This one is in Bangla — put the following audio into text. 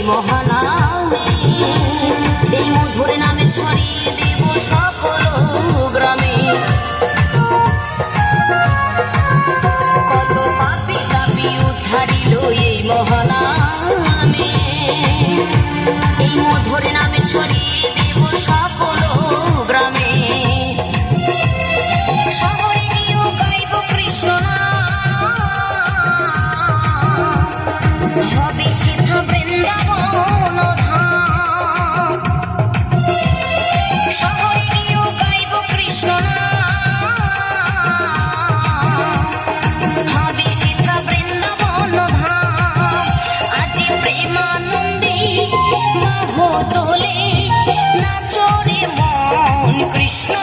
মহানামে এই মধুর নামে ছড়িয়ে দেব সকল গ্রামে। কত পাপী তাপী উদ্ধারিল এই মহানামে, এই মধুর নামে ছড়িয়ে দেব সকল গ্রামে। শহরে গিয়েও গাইব কৃষ্ণ নাম, হবে সেথা বৃন্দাবন ধাম। শহরে গিয়েও গাইব কৃষ্ণ নাম, হবে সেথা বৃন্দাবন ধাম। আজি প্রেমানন্দে মাহ তোলে, নাচরে মন কৃষ্ণ